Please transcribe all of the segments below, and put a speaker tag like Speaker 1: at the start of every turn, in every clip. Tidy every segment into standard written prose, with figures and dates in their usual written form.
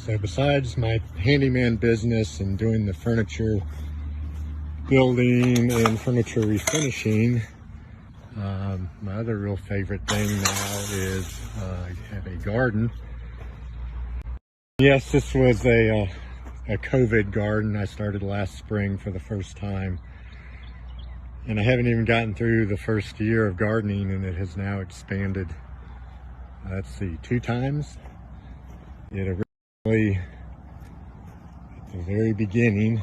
Speaker 1: So besides my handyman business and doing the furniture building and furniture refinishing, my other real favorite thing now is I have a garden. Yes, this was a COVID garden I started last spring for the first time. And I haven't even gotten through the first year of gardening, and it has now expanded, let's see, 2 times. It originally, at the very beginning,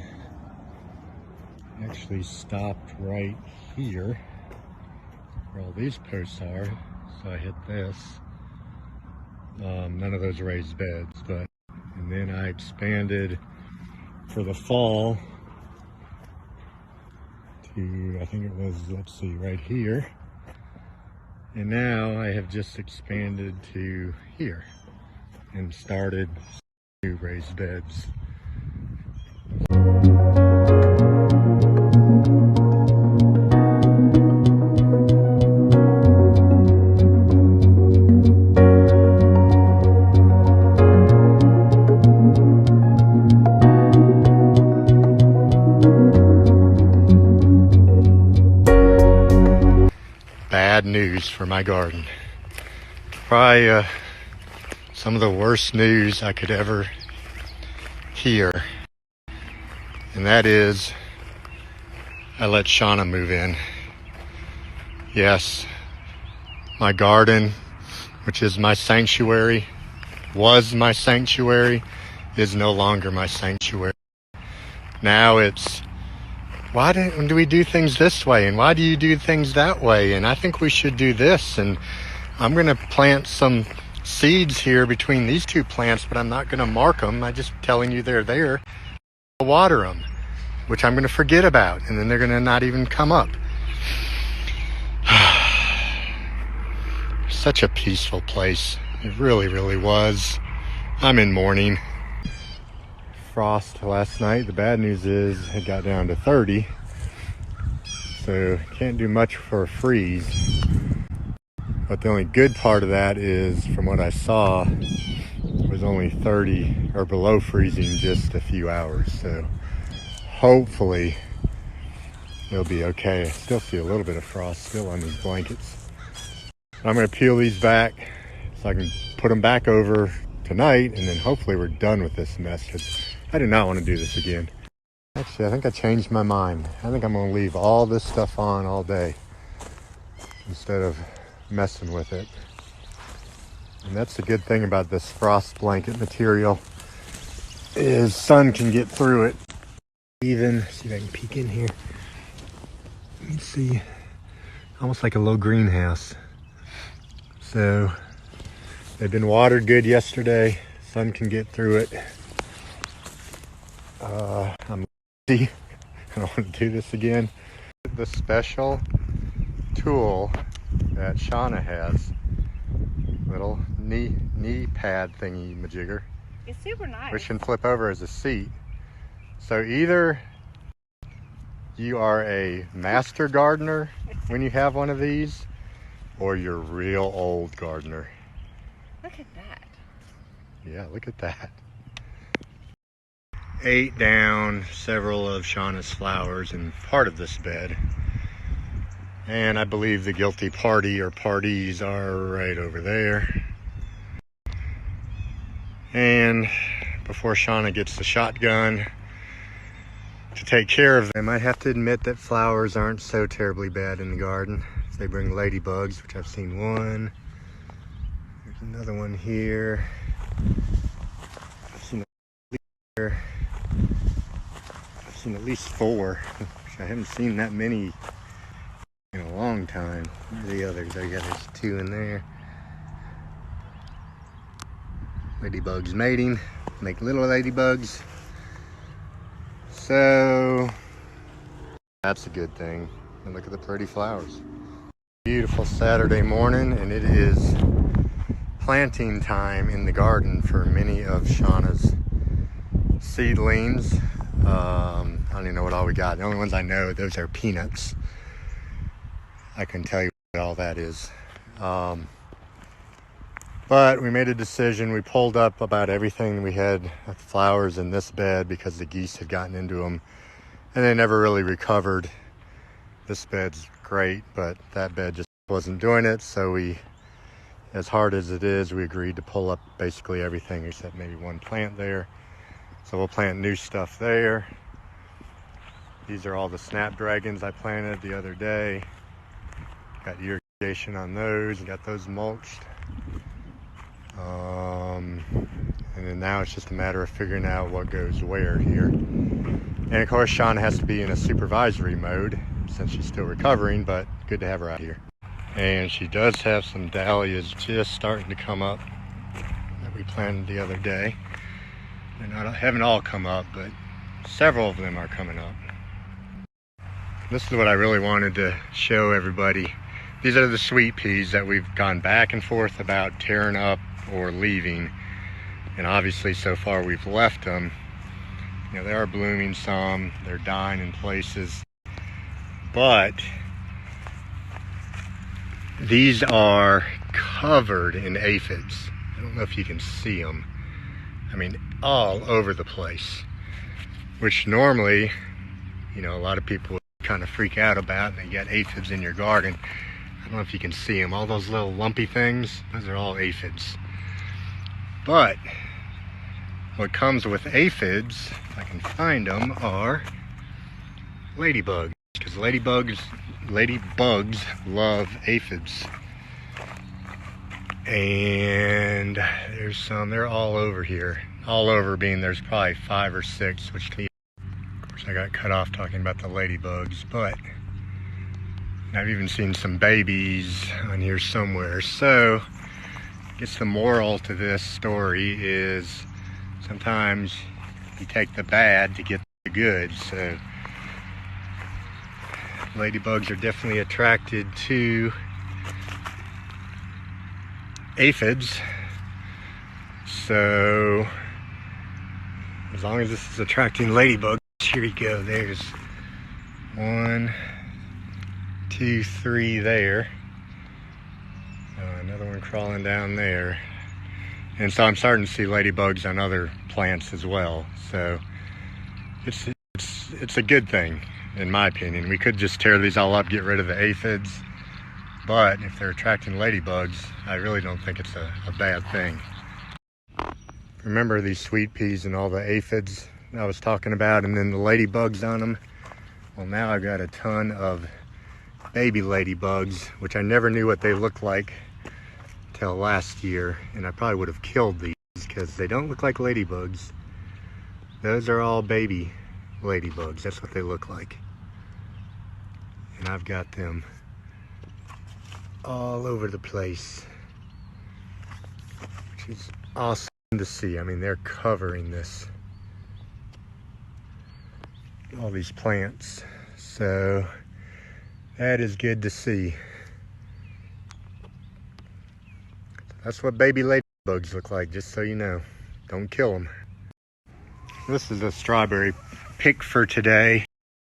Speaker 1: actually stopped right here where all these posts are. So I hit this. None of those raised beds, but, and then I expanded for the fall to, I think it was, let's see, right here. And now I have just expanded to here and started 2 raised beds. Bad news for my garden. Probably some of the worst news I could ever hear. And that is, I let Shauna move in. Yes, my garden, which is my sanctuary, was my sanctuary, is no longer my sanctuary. Now it's, why do we do things this way? And why do you do things that way? And I think we should do this. And I'm going to plant some seeds here between these 2 plants, but I'm not going to mark them. I'm just telling you they're there. I'll water them, which I'm going to forget about. And then they're going to not even come up. Such a peaceful place. It really, really was. I'm in mourning. Frost last night. The bad news is it got down to 30, so can't do much for a freeze. But the only good part of that is, from what I saw, it was only 30 or below freezing just a few hours, so hopefully it'll be okay. I still see a little bit of frost still on these blankets. I'm going to peel these back so I can put them back over tonight, and then hopefully we're done with this mess. I do not want to do this again. Actually, I think I changed my mind. I think I'm going to leave all this stuff on all day instead of messing with it. And that's the good thing about this frost blanket material, is sun can get through it. Even, see if I can peek in here. Let me see. Almost like a little greenhouse. So they've been watered good yesterday. Sun can get through it. I'm lazy. I don't want to do this again. The special tool that Shauna has, little knee pad thingy majigger.
Speaker 2: It's super nice.
Speaker 1: Which can flip over as a seat. So either you are a master gardener when you have one of these, or you're a real old gardener.
Speaker 2: Look at that.
Speaker 1: Yeah, look at that. 8 down several of Shauna's flowers in part of this bed. And I believe the guilty party or parties are right over there. And before Shauna gets the shotgun to take care of them, I have to admit that flowers aren't so terribly bad in the garden. They bring ladybugs, which I've seen one. There's another one here. I've seen here. I've seen at least 4. I haven't seen that many in a long time. Where are the others? I got there's 2 in there. Ladybugs mating. Make little ladybugs. So that's a good thing. And look at the pretty flowers. Beautiful Saturday morning, and it is planting time in the garden for many of Shauna's seedlings. I don't even know what all we got. The only ones I know, those are peanuts. I can tell you what all that is. But But we made a decision. We pulled up about everything we had flowers in this bed because the geese had gotten into them and they never really recovered. This bed's great, but that bed just wasn't doing it. So we, as hard as it is, we agreed to pull up basically everything except maybe one plant there. So we'll plant new stuff there. These are all the snapdragons I planted the other day. Got irrigation on those and got those mulched. And then now it's just a matter of figuring out what goes where here. And of course, Shauna has to be in a supervisory mode since she's still recovering, but good to have her out here. And she does have some dahlias just starting to come up that we planted the other day. They're haven't all come up, but several of them are coming up. This is what I really wanted to show everybody. These are the sweet peas that we've gone back and forth about tearing up or leaving. And obviously so far we've left them. You know, they are blooming some, they're dying in places. But these are covered in aphids. I don't know if you can see them. I mean, all over the place. Which normally, you know, a lot of people would kind of freak out about, and they get aphids in your garden. I don't know if you can see them. All those little lumpy things, those are all aphids. But what comes with aphids, if I can find them, are ladybugs. Because ladybugs love aphids. And there's some, they're all over here. All over being there's probably 5 or 6, which of course I got cut off talking about the ladybugs, but I've even seen some babies on here somewhere. So I guess the moral to this story is sometimes you take the bad to get the good. So ladybugs are definitely attracted to aphids. So as long as this is attracting ladybugs, here you go. There's 1, 2, 3 there. Another one crawling down there. And so I'm starting to see ladybugs on other plants as well. So it's a good thing, in my opinion. We could just tear these all up, get rid of the aphids. But if they're attracting ladybugs, I really don't think it's a bad thing. Remember these sweet peas and all the aphids I was talking about, and then the ladybugs on them? Well, now I've got a ton of baby ladybugs, which I never knew what they looked like till last year, and I probably would have killed these because they don't look like ladybugs. Those are all baby ladybugs. That's what they look like. And I've got them all over the place, which is awesome to see. I mean, they're covering this, all these plants. So that is good to see. That's what baby ladybugs look like, just so you know. Don't kill them. This is a strawberry pick for today.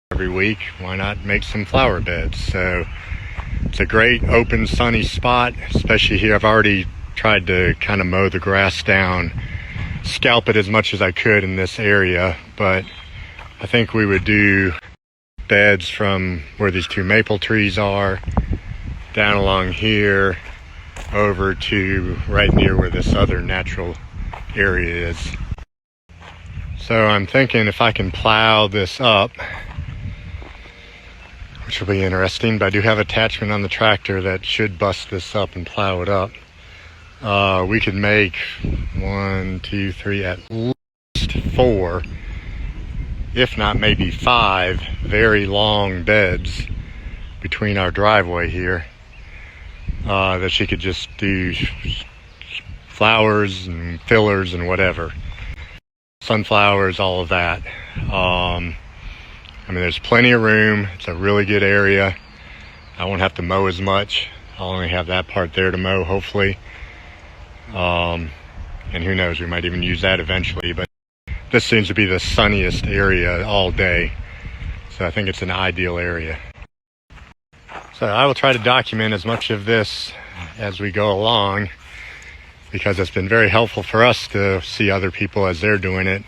Speaker 1: Every week, why not make some flower beds? So it's a great open sunny spot, especially here. I've already tried to kind of mow the grass down, scalp it as much as I could in this area, but I think we would do beds from where these 2 maple trees are, down along here, over to right near where this other natural area is. So I'm thinking if I can plow this up, which will be interesting, but I do have attachment on the tractor that should bust this up and plow it up. We could make 1, 2, 3, at least 4, if not maybe 5 very long beds between our driveway here, that she could just do flowers and fillers and whatever. Sunflowers, all of that. I mean, there's plenty of room. It's a really good area. I won't have to mow as much. I'll only have that part there to mow, hopefully. And who knows, we might even use that eventually. But this seems to be the sunniest area all day. So I think it's an ideal area. So I will try to document as much of this as we go along. because it's been very helpful for us to see other people as they're doing it.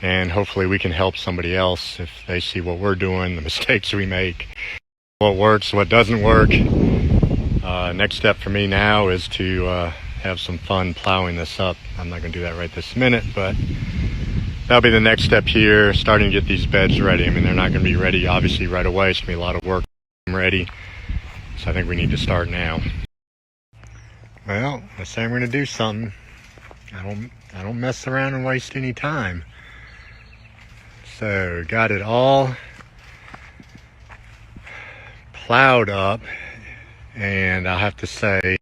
Speaker 1: And hopefully we can help somebody else if they see what we're doing, the mistakes we make, what works, what doesn't work. Next step for me now is to have some fun plowing this up. I'm not going to do that right this minute, but that'll be the next step here, starting to get these beds ready. I mean, they're not going to be ready obviously right away. It's going to be a lot of work to get them ready. So I think we need to start now. Well, I say I'm going to do something. I don't mess around and waste any time. So got it all plowed up, and I'll have to say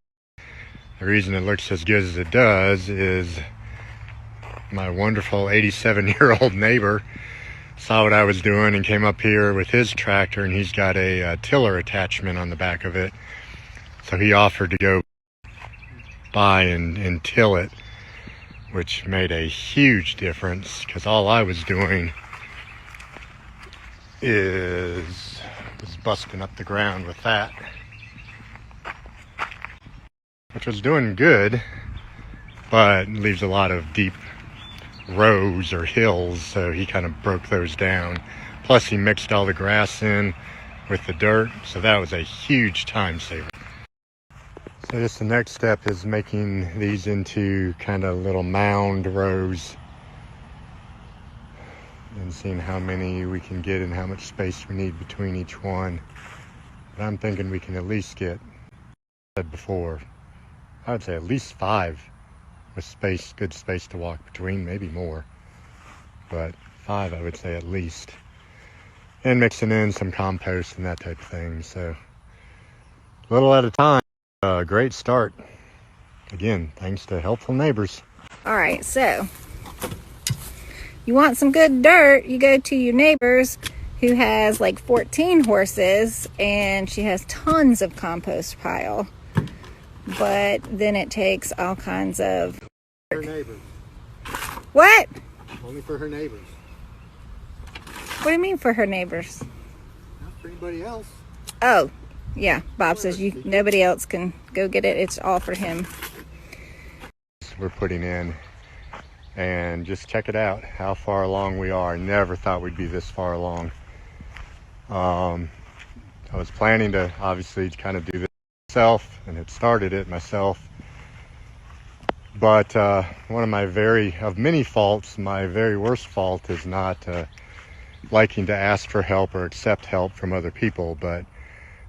Speaker 1: the reason it looks as good as it does is my wonderful 87-year-old neighbor saw what I was doing and came up here with his tractor, and he's got a tiller attachment on the back of it. So he offered to go by and till it, which made a huge difference because all I was doing was busting up the ground with that, which was doing good, but leaves a lot of deep rows or hills, so he kind of broke those down. Plus he mixed all the grass in with the dirt, so that was a huge time saver. So just the next step is making these into kind of little mound rows and seeing how many we can get and how much space we need between each one. But I'm thinking we can at least get, as I said before, I would say at least 5 with space, good space to walk between, maybe more. But 5 I would say at least. And mixing in some compost and that type of thing. So a little at a time. Great start. Again, thanks to helpful neighbors.
Speaker 2: All right, so you want some good dirt, you go to your neighbor's who has like 14 horses, and she has tons of compost pile. But then it takes all kinds of...
Speaker 1: Her neighbors.
Speaker 2: What?
Speaker 1: Only for her neighbors.
Speaker 2: What do you mean for her neighbors?
Speaker 1: Not for anybody else.
Speaker 2: Oh, yeah. Bob says nobody else can go get it. It's all for him.
Speaker 1: We're putting in, and just check it out how far along we are. Never thought we'd be this far along. I was planning to obviously kind of do this myself and had started it myself, but one of my many faults, my very worst fault is not liking to ask for help or accept help from other people. But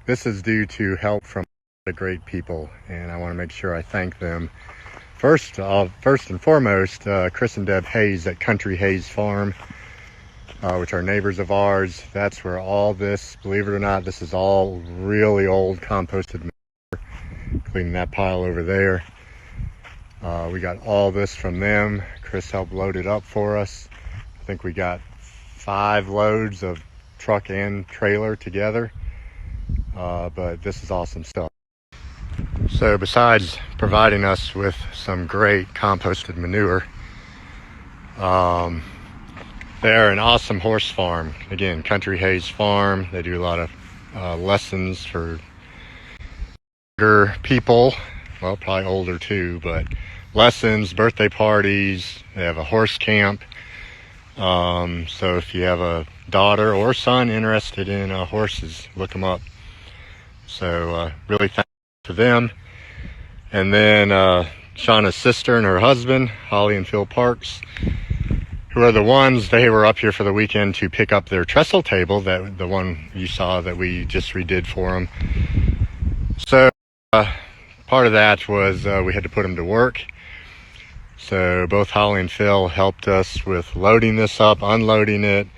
Speaker 1: this is due to help from the great people, and I want to make sure I thank them. First and foremost, Chris and Deb Hayes at Country Hayes Farm, which are neighbors of ours. That's where all this, believe it or not, this is all really old composted manure, including that pile over there. We got all this from them. Chris helped load it up for us. I think we got 5 loads of truck and trailer together. But this is awesome stuff. So besides providing us with some great composted manure, they're an awesome horse farm. Again, Country Hayes Farm. They do a lot of lessons for younger people. Well, probably older too, but lessons, birthday parties. They have a horse camp. So if you have a daughter or son interested in horses, look them up. So really thanks to them. And then Shauna's sister and her husband, Holly and Phil Parks, who are the ones, they were up here for the weekend to pick up their trestle table, that the one you saw that we just redid for them. So part of that was we had to put them to work. So both Holly and Phil helped us with loading this up, unloading it.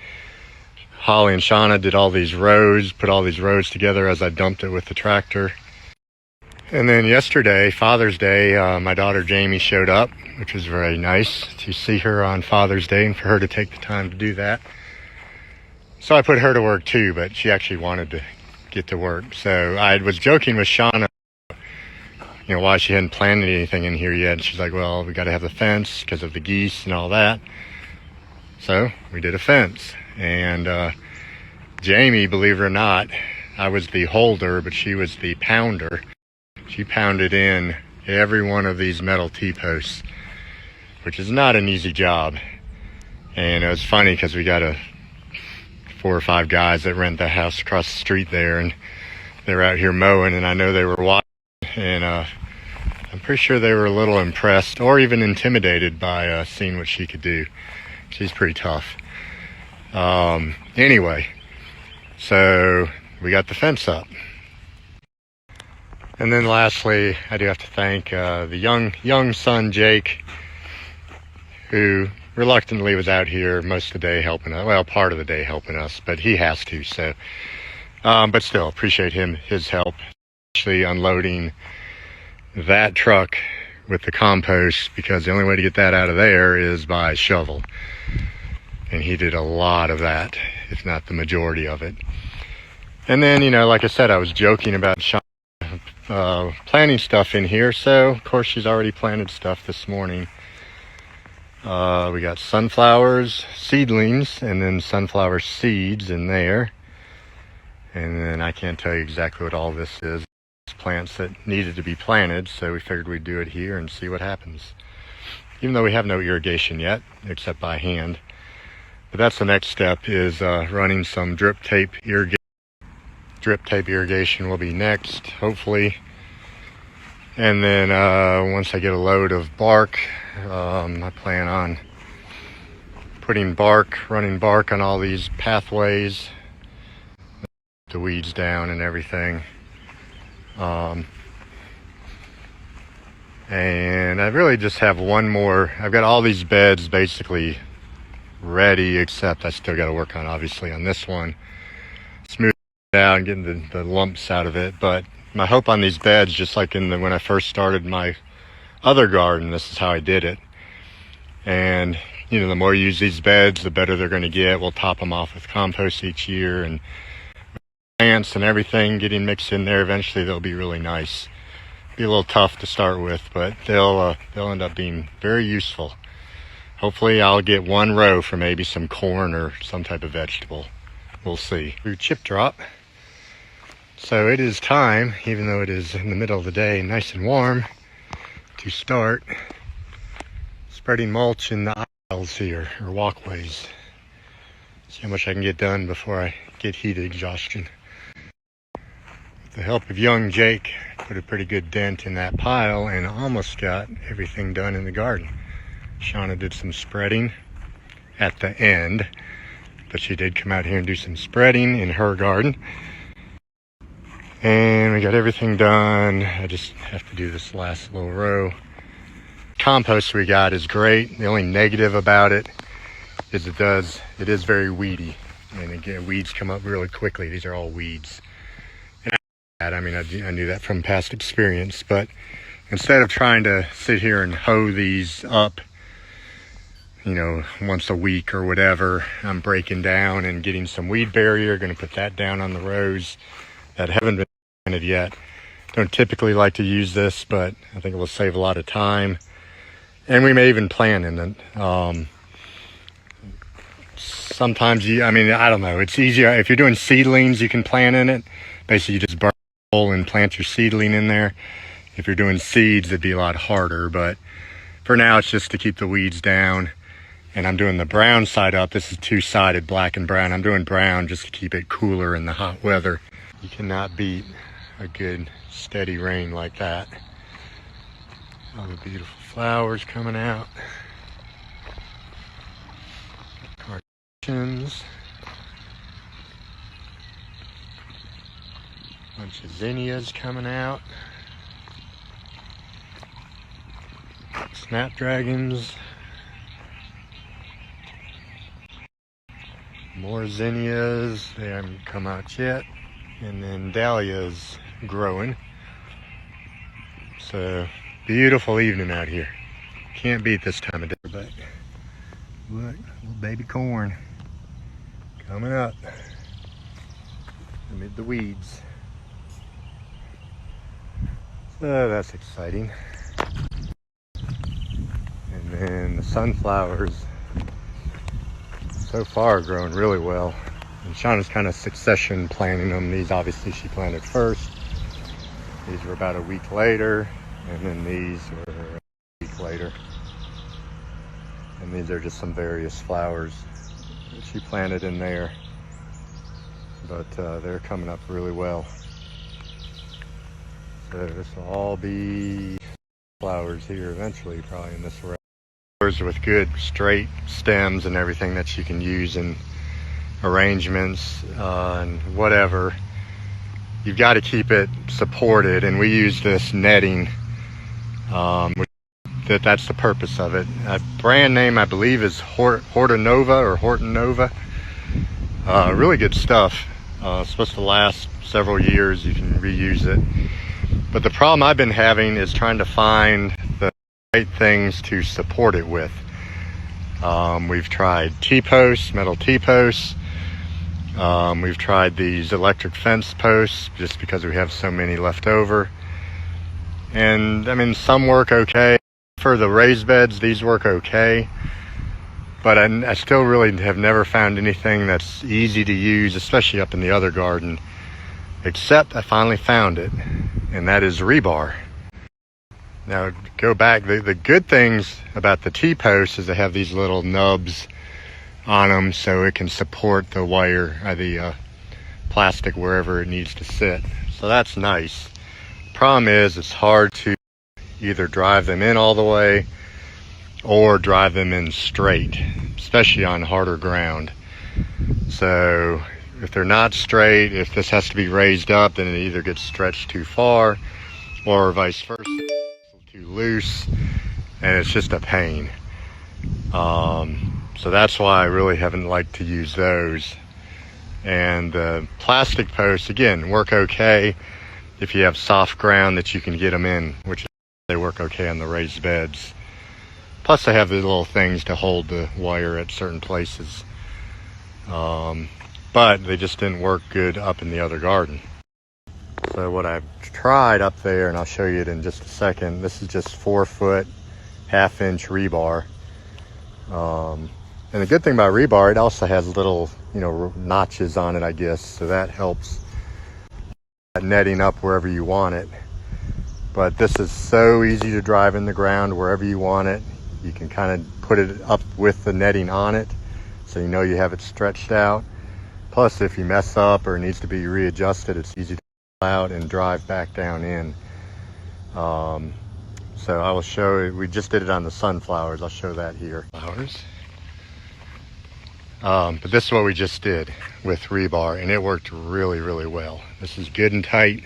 Speaker 1: Holly and Shauna did all these rows, put all these rows together as I dumped it with the tractor. And then yesterday, Father's Day, my daughter Jamie showed up, which was very nice to see her on Father's Day and for her to take the time to do that. So I put her to work too, but she actually wanted to get to work. So I was joking with Shauna, you know, why she hadn't planted anything in here yet. She's like, well, we got to have the fence because of the geese and all that. So we did a fence. And Jamie, believe it or not, I was the holder, but she was the pounder. She pounded in every one of these metal T-posts, which is not an easy job. And it was funny because we got 4 or 5 guys that rent the house across the street there, and they were out here mowing, and I know they were watching, and I'm pretty sure they were a little impressed or even intimidated by seeing what she could do. She's pretty tough. Anyway, so we got the fence up. And then lastly, I do have to thank the young son, Jake, who reluctantly was out here most of the day helping us. Well, part of the day helping us, but he has to, so. But still, appreciate his help, especially unloading that truck with the compost, because the only way to get that out of there is by shovel. And he did a lot of that, if not the majority of it. And then, like I said, I was joking about planting stuff in here, so of course she's already planted stuff this morning. We got sunflowers, seedlings, and then sunflower seeds in there. And then I can't tell you exactly what all this is. It's plants that needed to be planted, so we figured we'd do it here and see what happens. Even though we have no irrigation yet, except by hand. But that's the next step, is running some drip tape irrigation. Drip tape irrigation will be next, hopefully. And then once I get a load of bark, I plan on running bark on all these pathways, the weeds down and everything. And I really just have one more. I've got all these beds basically ready, except I still got to work on, obviously, on this one. Smooth it out and getting the lumps out of it. But my hope on these beds, just like when I first started my other garden, this is how I did it. And the more you use these beds, the better they're going to get. We'll top them off with compost each year, and plants and everything getting mixed in there. Eventually they'll be really nice. Be a little tough to start with, but they'll end up being very useful. Hopefully I'll get one row for maybe some corn or some type of vegetable. We'll see. We chip drop. So it is time, even though it is in the middle of the day, nice and warm, to start spreading mulch in the aisles here, or walkways. See how much I can get done before I get heat exhaustion. With the help of young Jake, put a pretty good dent in that pile and almost got everything done in the garden. Shauna did some spreading at the end, but she did come out here and do some spreading in her garden. And we got everything done. I just have to do this last little row. Compost we got is great. The only negative about it is it is very weedy. And again, weeds come up really quickly. These are all weeds. And I knew that from past experience, but instead of trying to sit here and hoe these up, once a week or whatever, I'm breaking down and getting some weed barrier. Going to put that down on the rows that haven't been planted yet. Don't typically like to use this, but I think it will save a lot of time. And we may even plant in it. Sometimes I don't know. It's easier if you're doing seedlings. You can plant in it. Basically, you just burn a hole and plant your seedling in there. If you're doing seeds, it'd be a lot harder. But for now, it's just to keep the weeds down. And I'm doing the brown side up. This is two-sided, black and brown. I'm doing brown just to keep it cooler in the hot weather. You cannot beat a good steady rain like that. All the beautiful flowers coming out. Carnations. Bunch of zinnias coming out. Snapdragons. More zinnias. They haven't come out yet. And then dahlias growing. So beautiful evening out here. Can't beat this time of day. But look, little baby corn coming up amid the weeds. So that's exciting. And then the sunflowers so far are growing really well. And Shauna's kind of succession planting them. These obviously she planted first. These were about a week later. And then these were a week later. And these are just some various flowers that she planted in there. But they're coming up really well. So this will all be flowers here eventually, probably in this array. Flowers with good straight stems and everything that you can use in arrangements and whatever. You've got to keep it supported, and we use this netting. That's the purpose of it. Brand name I believe is Hortonova. Really good stuff. It's supposed to last several years. You can reuse it. But the problem I've been having is trying to find the right things to support it with. We've tried T-posts, metal T-posts. We've tried these electric fence posts just because we have so many left over. And I mean, some work okay. For the raised beds, these work okay. But I still really have never found anything that's easy to use, especially up in the other garden. Except I finally found it, and that is rebar. Now, go back. The good things about the T-posts is they have these little nubs on them so it can support the wire, the plastic wherever it needs to sit. So that's nice. Problem is, it's hard to either drive them in all the way or drive them in straight, especially on harder ground. So if they're not straight, if this has to be raised up, then it either gets stretched too far or vice versa, too loose, and it's just a pain. So that's why I really haven't liked to use those. And plastic posts, again, work okay if you have soft ground that you can get them in, which they work okay on the raised beds. Plus they have the little things to hold the wire at certain places. But they just didn't work good up in the other garden. So what I've tried up there, and I'll show you it in just a second, this is just 4-foot, 1/2-inch rebar. And the good thing about rebar, it also has little, notches on it, I guess. So that helps netting up wherever you want it. But this is so easy to drive in the ground wherever you want it. You can kind of put it up with the netting on it, so you know you have it stretched out. Plus, if you mess up or it needs to be readjusted, it's easy to pull out and drive back down in. So I will show you, we just did it on the sunflowers. I'll show that here. Flowers. But this is what we just did with rebar, and it worked really, really well. This is good and tight,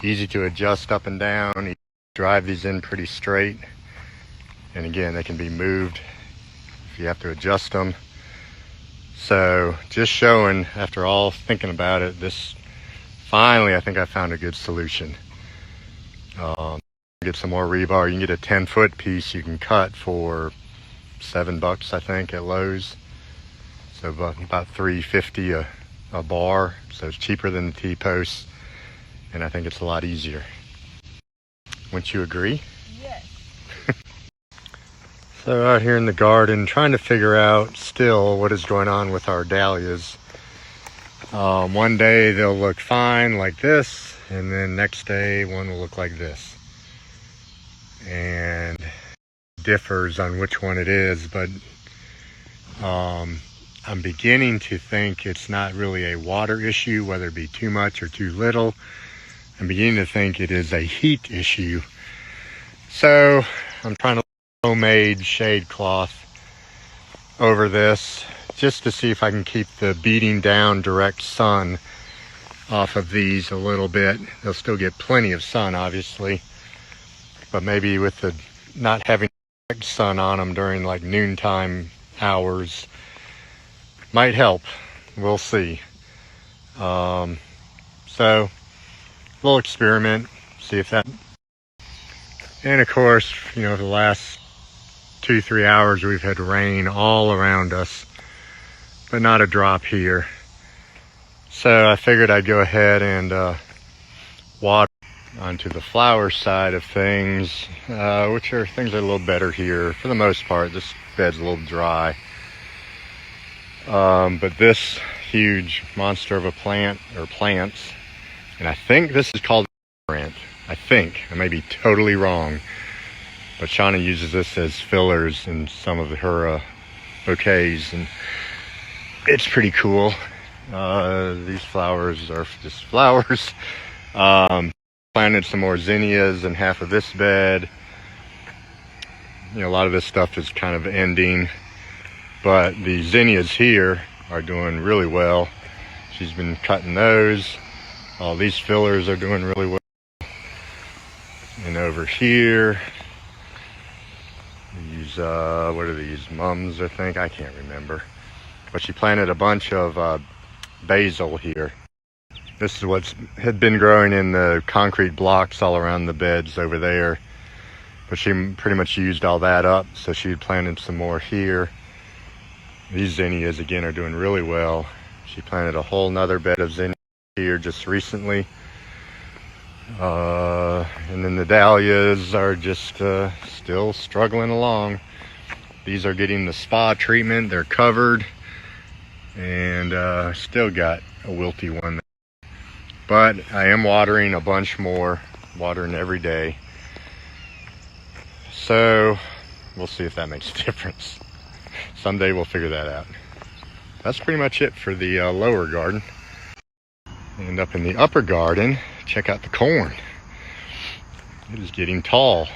Speaker 1: easy to adjust up and down. You drive these in pretty straight, and again, they can be moved if you have to adjust them. So just showing, after all thinking about it, this finally I think I found a good solution. Get some more rebar. You can get a 10-foot piece you can cut for $7 I think at Lowe's. So about $3.50 a bar. So it's cheaper than the T-posts, and I think it's a lot easier. Wouldn't you agree?
Speaker 2: Yes.
Speaker 1: So out here in the garden, trying to figure out still what is going on with our dahlias. One day they'll look fine like this, and then next day one will look like this. And differs on which one it is, but I'm beginning to think it's not really a water issue, whether it be too much or too little. I'm beginning to think it is a heat issue. So I'm trying to homemade shade cloth over this just to see if I can keep the beating down direct sun off of these a little bit. They'll still get plenty of sun, obviously, but maybe with the not having direct sun on them during like noontime hours might help. We'll see. So little experiment, see if that. And of course, for the last 2-3 hours we've had rain all around us, but not a drop here. So I figured I'd go ahead and water onto the flower side of things, which are things that are a little better here. For the most part, this bed's a little dry. But this huge monster of a plant, or plants, and I think this is called amaranth. I think. I may be totally wrong. But Shauna uses this as fillers in some of her bouquets, and it's pretty cool. These flowers are just flowers. Planted some more zinnias in half of this bed. You know, a lot of this stuff is kind of ending, but the zinnias here are doing really well. She's been cutting those. All these fillers are doing really well. And over here, these, what are these, mums, I think? I can't remember. But she planted a bunch of basil here. This is what had been growing in the concrete blocks all around the beds over there. But she pretty much used all that up, so she planted some more here. These zinnias, again, are doing really well. She planted a whole nother bed of zinnias here just recently. And then the dahlias are just still struggling along. These are getting the spa treatment. They're covered. And still got a wilty one. But I am watering a bunch more, watering every day. So we'll see if that makes a difference. Someday we'll figure that out. That's pretty much it for the lower garden. And up in the upper garden, check out the corn. It is getting tall.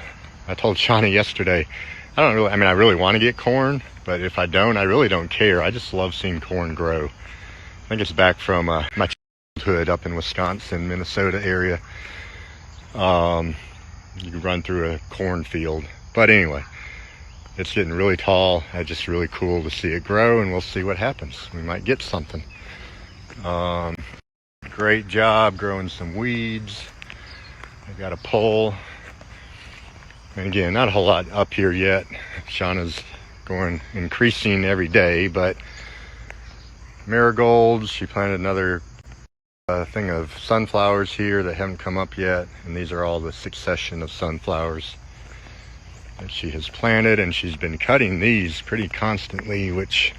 Speaker 1: I told Shauna yesterday, I really want to get corn, but if I don't, I really don't care. I just love seeing corn grow. I think it's back from my childhood up in Wisconsin, Minnesota area. You can run through a cornfield. But anyway, it's getting really tall. It's just really cool to see it grow, and we'll see what happens. We might get something. Great job growing some weeds. I got a pole. And again, not a whole lot up here yet. Shauna's increasing every day, but marigolds, she planted another thing of sunflowers here that haven't come up yet, and these are all the succession of sunflowers that she has planted, and she's been cutting these pretty constantly, which